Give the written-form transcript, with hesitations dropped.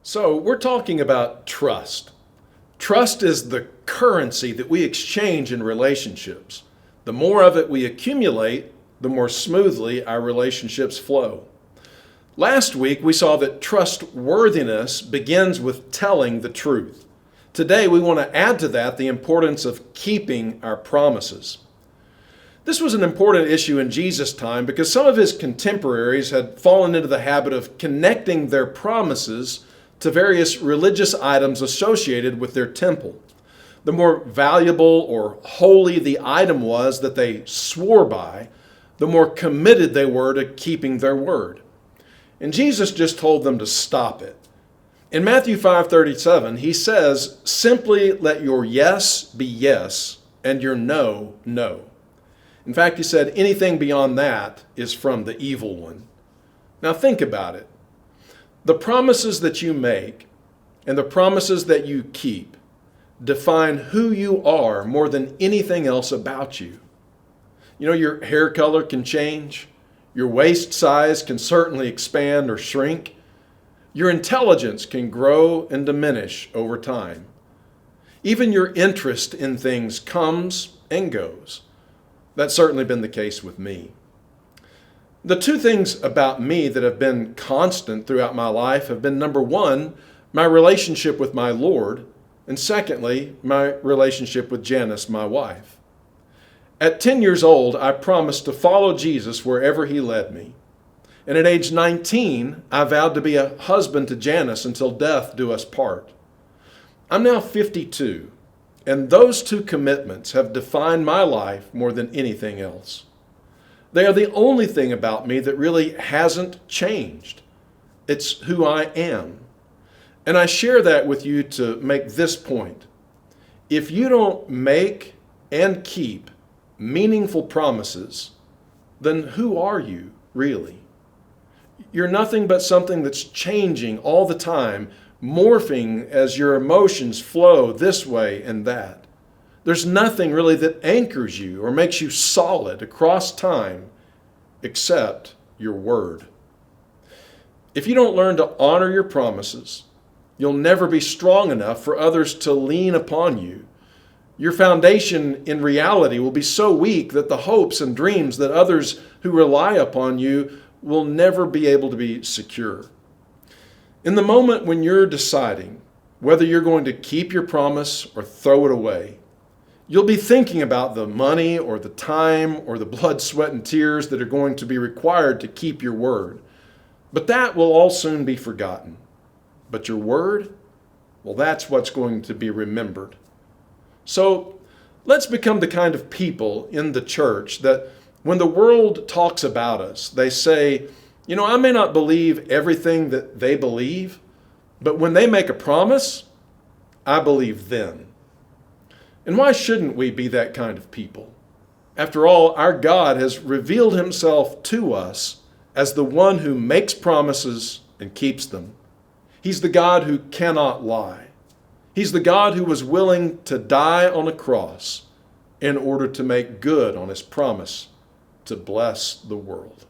So, we're talking about trust. Trust is the currency that we exchange in relationships. The more of it we accumulate, the more smoothly our relationships flow. Last week, we saw that trustworthiness begins with telling the truth. Today, we want to add to that the importance of keeping our promises. This was an important issue in Jesus' time because some of his contemporaries had fallen into the habit of connecting their promises to various religious items associated with their temple. The more valuable or holy the item was that they swore by, the more committed they were to keeping their word. And Jesus just told them to stop it. In Matthew 5:37, he says, "Simply let your yes be yes and your no, no." In fact, he said anything beyond that is from the evil one. Now think about it. The promises that you make and the promises that you keep define who you are more than anything else about you. You know, your hair color can change. Your waist size can certainly expand or shrink. Your intelligence can grow and diminish over time. Even your interest in things comes and goes. That's certainly been the case with me. The two things about me that have been constant throughout my life have been, number one, my relationship with my Lord, and secondly, my relationship with Janice, my wife. At 10 years old, I promised to follow Jesus wherever he led me. And at age 19, I vowed to be a husband to Janice until death do us part. I'm now 52. And those two commitments have defined my life more than anything else. They are the only thing about me that really hasn't changed. It's who I am. And I share that with you to make this point. If you don't make and keep meaningful promises, then who are you really? You're nothing but something that's changing all the time, morphing as your emotions flow this way and that. There's nothing really that anchors you or makes you solid across time except your word. If you don't learn to honor your promises, you'll never be strong enough for others to lean upon you. Your foundation in reality will be so weak that the hopes and dreams that others who rely upon you will never be able to be secure. In the moment when you're deciding whether you're going to keep your promise or throw it away, you'll be thinking about the money or the time or the blood, sweat, and tears that are going to be required to keep your word. But that will all soon be forgotten. But your word, well, that's what's going to be remembered. So let's become the kind of people in the church that when the world talks about us, they say, you know, I may not believe everything that they believe, but when they make a promise, I believe them. And why shouldn't we be that kind of people? After all, our God has revealed himself to us as the one who makes promises and keeps them. He's the God who cannot lie. He's the God who was willing to die on a cross in order to make good on his promise to bless the world.